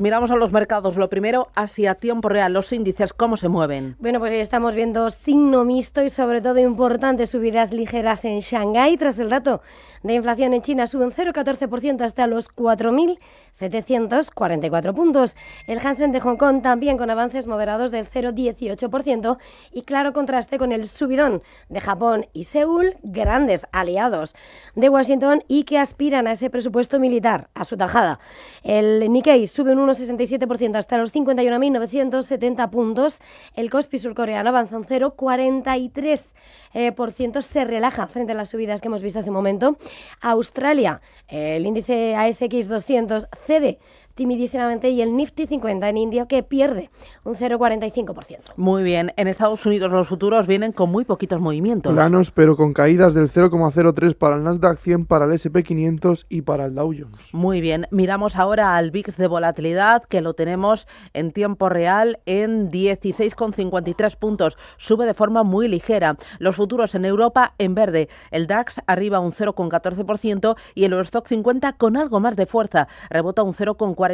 Miramos a los mercados. Lo primero, Asia, tiempo real, los índices, ¿cómo se mueven? Bueno, pues estamos viendo signo mixto y sobre todo importantes subidas ligeras en Shanghái. Tras el dato de inflación en China sube un 0,14% hasta los 4.744 puntos. El Hansen de Hong Kong también con avances moderados del 0,18% y claro contraste con el subidón de Japón y Seúl, grandes aliados de Washington y que aspiran a ese presupuesto militar, a su tajada. El Nikkei sube un 1,67% hasta los 51.970 puntos. El Kospi surcoreano avanza un 0,43%, se relaja frente a las subidas que hemos visto hace un momento. Australia, el índice ASX 200 cede timidísimamente y el Nifty 50 en India que pierde un 0,45%. Muy bien. En Estados Unidos los futuros vienen con muy poquitos movimientos. Planos, pero con caídas del 0,03 para el Nasdaq 100, para el S&P 500 y para el Dow Jones. Muy bien. Miramos ahora al VIX de volatilidad, que lo tenemos en tiempo real en 16,53 puntos. Sube de forma muy ligera. Los futuros en Europa en verde. El DAX arriba un 0,14% y el Eurostock 50 con algo más de fuerza. Rebota un 0,41%.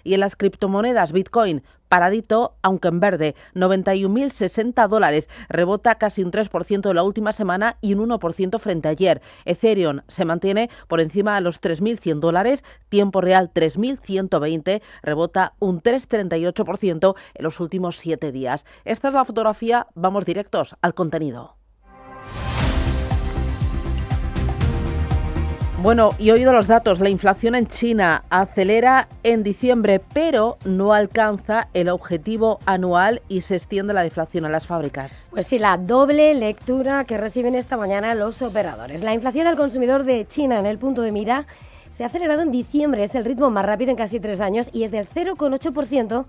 Y en las criptomonedas, Bitcoin paradito, aunque en verde, $91.060, rebota casi un 3% en la última semana y un 1% frente a ayer. Ethereum se mantiene por encima de los $3.100, tiempo real 3.120, rebota un 3,38% en los últimos 7 días. Esta es la fotografía, vamos directos al contenido. Bueno, y he oído los datos. La inflación en China acelera en diciembre, pero no alcanza el objetivo anual y se extiende la deflación a las fábricas. Pues sí, la doble lectura que reciben esta mañana los operadores. La inflación al consumidor de China en el punto de mira se ha acelerado en diciembre, es el ritmo más rápido en casi 3 años y es del 0,8%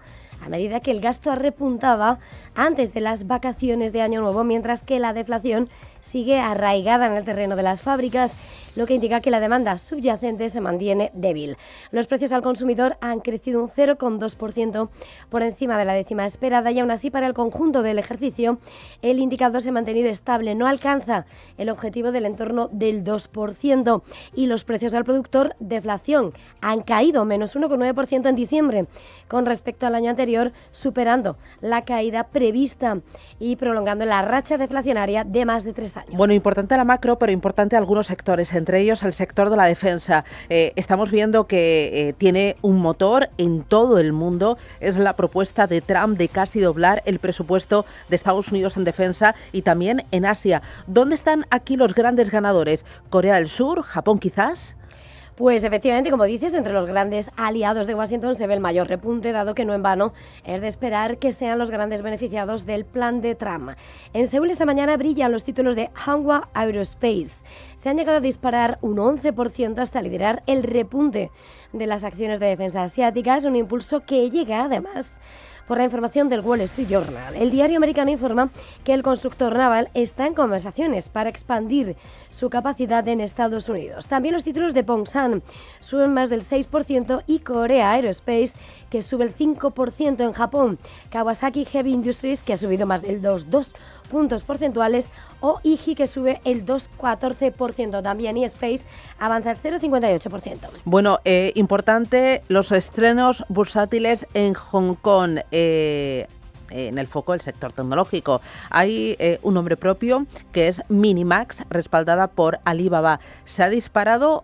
a medida que el gasto repuntaba antes de las vacaciones de Año Nuevo, mientras que la deflación sigue arraigada en el terreno de las fábricas, lo que indica que la demanda subyacente se mantiene débil. Los precios al consumidor han crecido un 0,2% por encima de la décima esperada y aún así para el conjunto del ejercicio el indicador se ha mantenido estable, no alcanza el objetivo del entorno del 2% y los precios al productor, deflación, han caído menos 1,9% en diciembre con respecto al año anterior, superando la caída prevista y prolongando la racha deflacionaria de más de 3 años. Bueno, importante la macro, pero importante algunos sectores, entre ellos el sector de la defensa. Estamos viendo que tiene un motor en todo el mundo. Es la propuesta de Trump de casi doblar el presupuesto de Estados Unidos en defensa y también en Asia. ¿Dónde están aquí los grandes ganadores? ¿Corea del Sur? ¿Japón quizás? Pues efectivamente, como dices, entre los grandes aliados de Washington se ve el mayor repunte, dado que no en vano es de esperar que sean los grandes beneficiados del plan de Trump. En Seúl esta mañana brillan los títulos de Hanwha Aerospace. Se han llegado a disparar un 11% hasta liderar el repunte de las acciones de defensa asiáticas, un impulso que llega además por la información del Wall Street Journal. El diario americano informa que el constructor naval está en conversaciones para expandir su capacidad en Estados Unidos. También los títulos de Pongsan suben más del 6% y Korea Aerospace, que sube el 5% en Japón. Kawasaki Heavy Industries, que ha subido más del 2 puntos porcentuales, o IGI, que sube el 2,14%. También eSpace avanza el 0,58%. Bueno, importante los estrenos bursátiles en Hong Kong. En el foco del sector tecnológico. Hay un nombre propio que es Minimax, respaldada por Alibaba. ¿Se ha disparado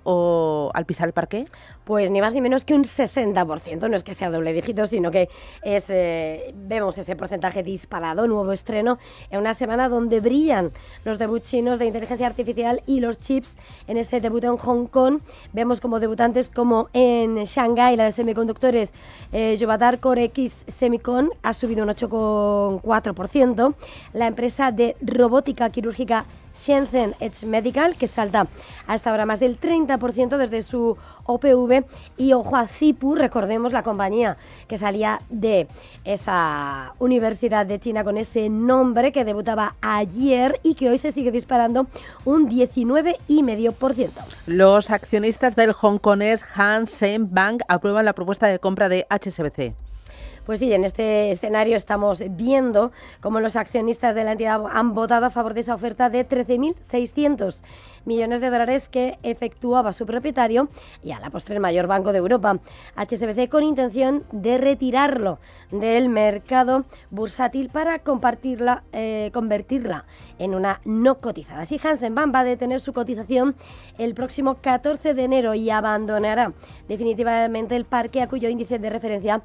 al pisar el parqué? Pues ni más ni menos que un 60%, no es que sea doble dígito, sino que vemos ese porcentaje disparado, nuevo estreno, en una semana donde brillan los debuts chinos de inteligencia artificial y los chips en ese debut en Hong Kong. Vemos como debutantes como en Shanghái, la de semiconductores, Yobatar Core X Semicon ha subido un 8,4%, la empresa de robótica quirúrgica Shenzhen Edge Medical, que salta hasta ahora más del 30% desde su OPV, y ojo a Zipu, recordemos la compañía que salía de esa universidad de China con ese nombre, que debutaba ayer y que hoy se sigue disparando un 19,5%. Los accionistas del hongkonés Hang Seng Bank aprueban la propuesta de compra de HSBC. Pues sí, en este escenario estamos viendo cómo los accionistas de la entidad han votado a favor de esa oferta de 13.600 millones de dólares que efectuaba su propietario y a la postre el mayor banco de Europa, HSBC, con intención de retirarlo del mercado bursátil para convertirla en una no cotizada. Así, Hansen Bank va a detener su cotización el próximo 14 de enero y abandonará definitivamente el parque a cuyo índice de referencia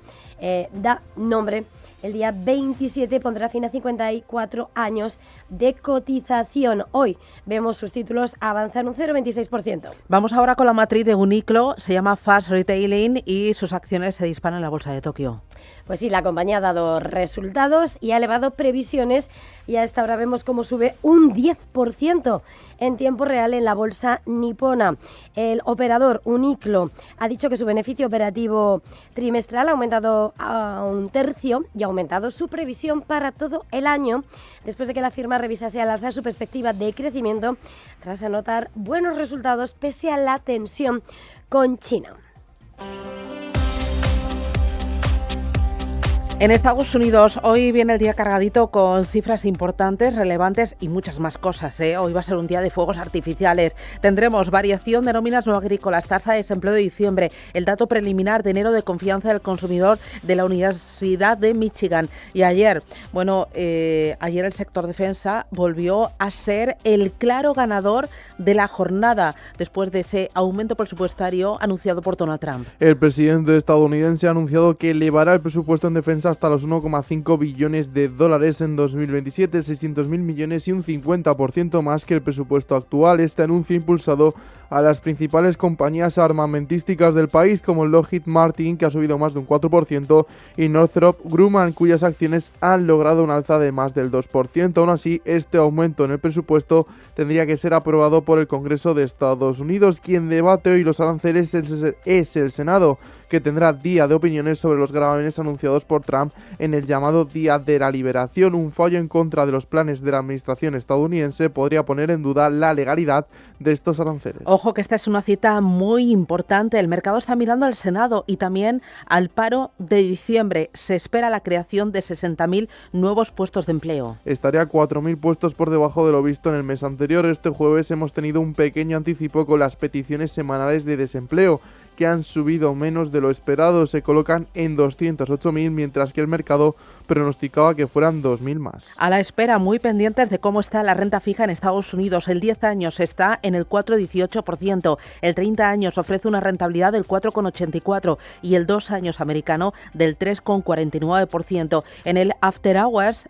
da nombre. El día 27 pondrá fin a 54 años de cotización. Hoy vemos sus títulos avanzar un 0,26%. Vamos ahora con la matriz de Uniqlo, se llama Fast Retailing y sus acciones se disparan en la bolsa de Tokio. Pues sí, la compañía ha dado resultados y ha elevado previsiones y a esta hora vemos cómo sube un 10% en tiempo real en la bolsa nipona. El operador Uniqlo ha dicho que su beneficio operativo trimestral ha aumentado a un tercio y ha aumentado su previsión para todo el año después de que la firma revisase al alza su perspectiva de crecimiento tras anotar buenos resultados pese a la tensión con China. En Estados Unidos hoy viene el día cargadito con cifras importantes, relevantes y muchas más cosas. Hoy va a ser un día de fuegos artificiales. Tendremos variación de nóminas no agrícolas, tasa de desempleo de diciembre, el dato preliminar de enero de confianza del consumidor de la Universidad de Michigan. Y ayer el sector defensa volvió a ser el claro ganador de la jornada después de ese aumento presupuestario anunciado por Donald Trump. El presidente estadounidense ha anunciado que elevará el presupuesto en defensa hasta los 1,5 billones de dólares en 2027, 600.000 millones y un 50% más que el presupuesto actual. Este anuncio ha impulsado a las principales compañías armamentísticas del país, como Lockheed Martin, que ha subido más de un 4%, y Northrop Grumman, cuyas acciones han logrado un alza de más del 2%. Aún así, este aumento en el presupuesto tendría que ser aprobado por el Congreso de Estados Unidos. Quien debate hoy los aranceles es el Senado, que tendrá día de opiniones sobre los gravámenes anunciados por Trump en el llamado Día de la Liberación. Un fallo en contra de los planes de la administración estadounidense podría poner en duda la legalidad de estos aranceles. Ojo que esta es una cita muy importante. El mercado está mirando al Senado y también al paro de diciembre. Se espera la creación de 60.000 nuevos puestos de empleo. Estaría 4.000 puestos por debajo de lo visto en el mes anterior. Este jueves hemos tenido un pequeño anticipo con las peticiones semanales de desempleo, que han subido menos de lo esperado. Se colocan en 208.000, mientras que el mercado pronosticaba que fueran 2.000 más. A la espera, muy pendientes de cómo está la renta fija en Estados Unidos. El 10 años está en el 4,18%, el 30 años ofrece una rentabilidad del 4,84% y el 2 años americano del 3,49%. En el After Hours,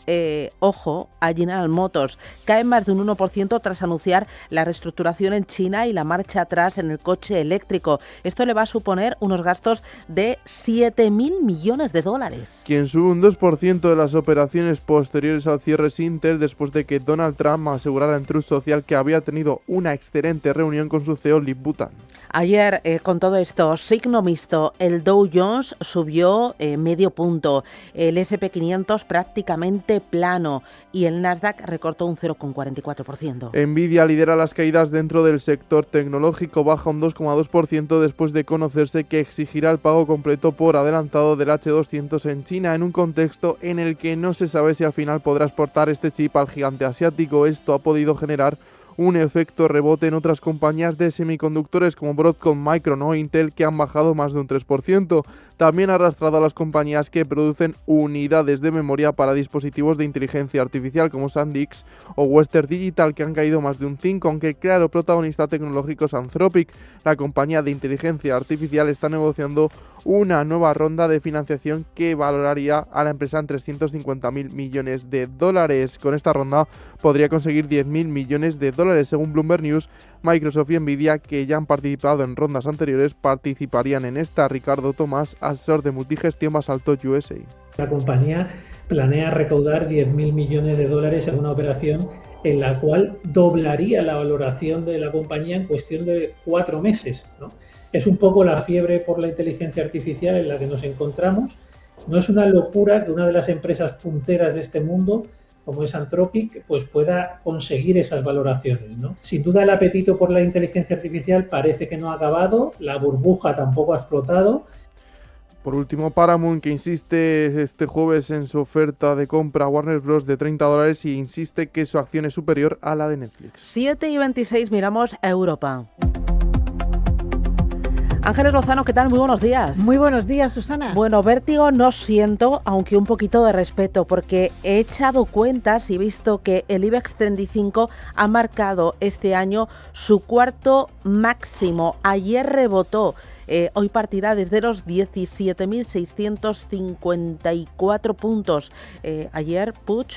ojo, a General Motors, cae más de un 1% tras anunciar la reestructuración en China y la marcha atrás en el coche eléctrico. Esto le va a suponer unos gastos de 7.000 millones de dólares. Quien sube un 2% de las operaciones posteriores al cierre es Intel, después de que Donald Trump asegurara en Truth Social que había tenido una excelente reunión con su CEO Lip Bhutan. Ayer, con todo esto, signo mixto, el Dow Jones subió medio punto, el S&P 500 prácticamente plano y el Nasdaq recortó un 0,44%. Nvidia lidera las caídas dentro del sector tecnológico, baja un 2,2% después de conocerse que exigirá el pago completo por adelantado del H200 en China, en un contexto en el que no se sabe si al final podrá exportar este chip al gigante asiático. Esto ha podido generar un efecto rebote en otras compañías de semiconductores como Broadcom, Micron o Intel, que han bajado más de un 3%. También ha arrastrado a las compañías que producen unidades de memoria para dispositivos de inteligencia artificial como SanDisk o Western Digital, que han caído más de un 5%, aunque el claro protagonista tecnológico es Anthropic. La compañía de inteligencia artificial está negociando una nueva ronda de financiación que valoraría a la empresa en 350.000 millones de dólares. Con esta ronda podría conseguir 10.000 millones de dólares. Según Bloomberg News, Microsoft y Nvidia, que ya han participado en rondas anteriores, participarían en esta. Ricardo Tomás, asesor de multigestión Basalto USA. La compañía planea recaudar 10.000 millones de dólares en una operación en la cual doblaría la valoración de la compañía en cuestión de 4 meses, ¿no? Es un poco la fiebre por la inteligencia artificial en la que nos encontramos. No es una locura que una de las empresas punteras de este mundo, como es Anthropic, pues pueda conseguir esas valoraciones, ¿no? Sin duda el apetito por la inteligencia artificial parece que no ha acabado, la burbuja tampoco ha explotado. Por último, Paramount, que insiste este jueves en su oferta de compra a Warner Bros. De $30 y insiste que su acción es superior a la de Netflix. 7:26, miramos a Europa. Ángeles Lozano, ¿qué tal? Muy buenos días. Muy buenos días, Susana. Bueno, vértigo no siento, aunque un poquito de respeto, porque he echado cuentas y he visto que el IBEX 35 ha marcado este año su cuarto máximo. Ayer rebotó. Hoy partirá desde los 17.654 puntos. Ayer Puig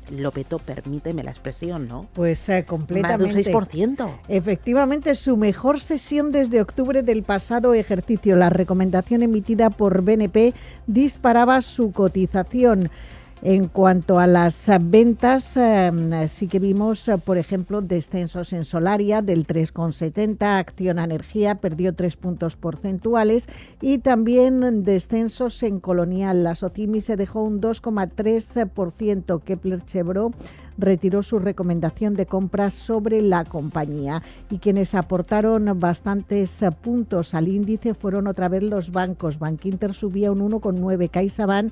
lo petó, permíteme la expresión, ¿no? Pues completamente. Más de un 6%. Efectivamente, su mejor sesión desde octubre del pasado ejercicio. La recomendación emitida por BNP disparaba su cotización. En cuanto a las ventas, sí que vimos, por ejemplo, descensos en Solaria del 3,70, Acciona Energía perdió 3 puntos porcentuales y también descensos en Colonial. La Socimi se dejó un 2,3%, Kepler Cheuvreux retiró su recomendación de compra sobre la compañía. Y quienes aportaron bastantes puntos al índice fueron otra vez los bancos. Bankinter subía un 1,9, CaixaBank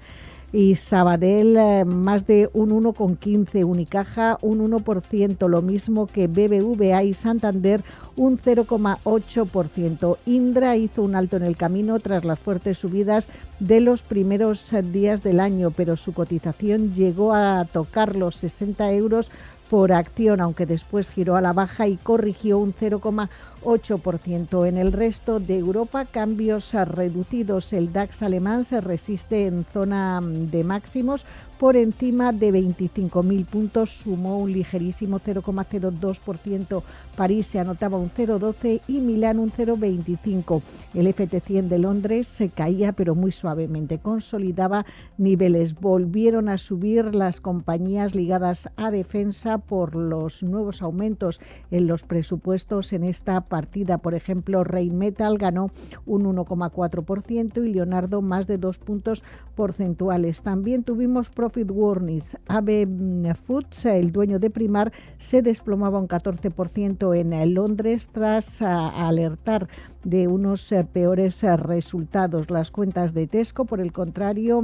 y Sabadell más de un 1,15, Unicaja un 1%, lo mismo que BBVA y Santander un 0,8%. Indra hizo un alto en el camino tras las fuertes subidas de los primeros días del año, pero su cotización llegó a tocar los 60 euros por acción, aunque después giró a la baja y corrigió un 0,8%. En el resto de Europa, cambios reducidos. El DAX alemán se resiste en zona de máximos por encima de 25.000 puntos, sumó un ligerísimo 0,02%. París se anotaba un 0,12 y Milán un 0,25. El FT100 de Londres se caía, pero muy suavemente, consolidaba niveles. Volvieron a subir las compañías ligadas a defensa por los nuevos aumentos en los presupuestos en esta partida. Por ejemplo, Rheinmetall ganó un 1,4% y Leonardo más de 2 puntos porcentuales. También tuvimos profit warnings. AB Foods, el dueño de Primar, se desplomaba un 14% en Londres tras alertar de unos peores resultados. Las cuentas de Tesco, por el contrario,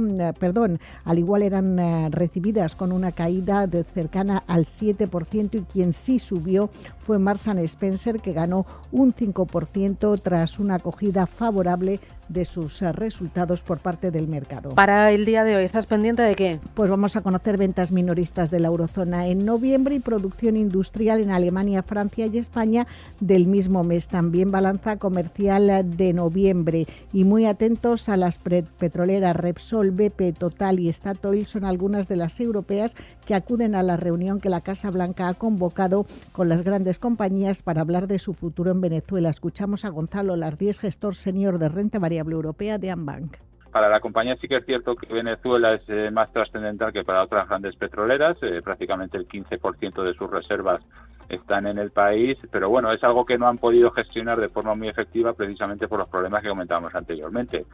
al igual eran recibidas con una caída de cercana al 7% y quien sí subió fue Marks & Spencer, que ganó un 5% tras una acogida favorable de sus resultados por parte del mercado. Para el día de hoy, ¿estás pendiente de qué? Pues vamos a conocer ventas minoristas de la eurozona en noviembre y producción industrial en Alemania, Francia y España del mismo mes. También balanza comercial de noviembre. Y muy atentos a las petroleras Repsol, BP, Total y Statoil, son algunas de las europeas que acuden a la reunión que la Casa Blanca ha convocado con las grandes compañías para hablar de su futuro en Venezuela. Escuchamos a Gonzalo Lardíez, gestor senior de renta variable europea de Ambank. Para la compañía sí que es cierto que Venezuela es más trascendental que para otras grandes petroleras, prácticamente el 15% de sus reservas están en el país, pero bueno, es algo que no han podido gestionar de forma muy efectiva precisamente por los problemas que comentábamos anteriormente.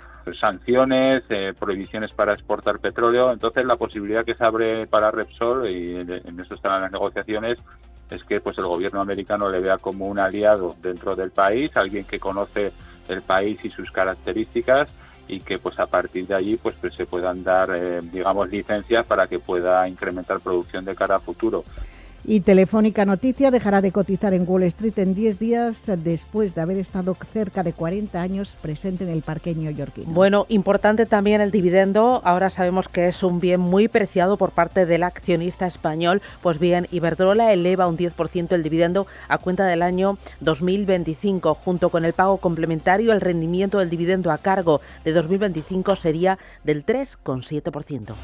Sanciones, prohibiciones para exportar petróleo, entonces la posibilidad que se abre para Repsol, y en eso están las negociaciones, es que pues el gobierno americano le vea como un aliado dentro del país, alguien que conoce el país y sus características, y que pues a partir de allí pues se puedan dar licencias para que pueda incrementar producción de cara a futuro. Y Telefónica Noticia dejará de cotizar en Wall Street en 10 días después de haber estado cerca de 40 años presente en el parque neoyorquino. Bueno, importante también el dividendo. Ahora sabemos que es un bien muy preciado por parte del accionista español. Pues bien, Iberdrola eleva un 10% el dividendo a cuenta del año 2025. Junto con el pago complementario, el rendimiento del dividendo a cargo de 2025 sería del 3,7%.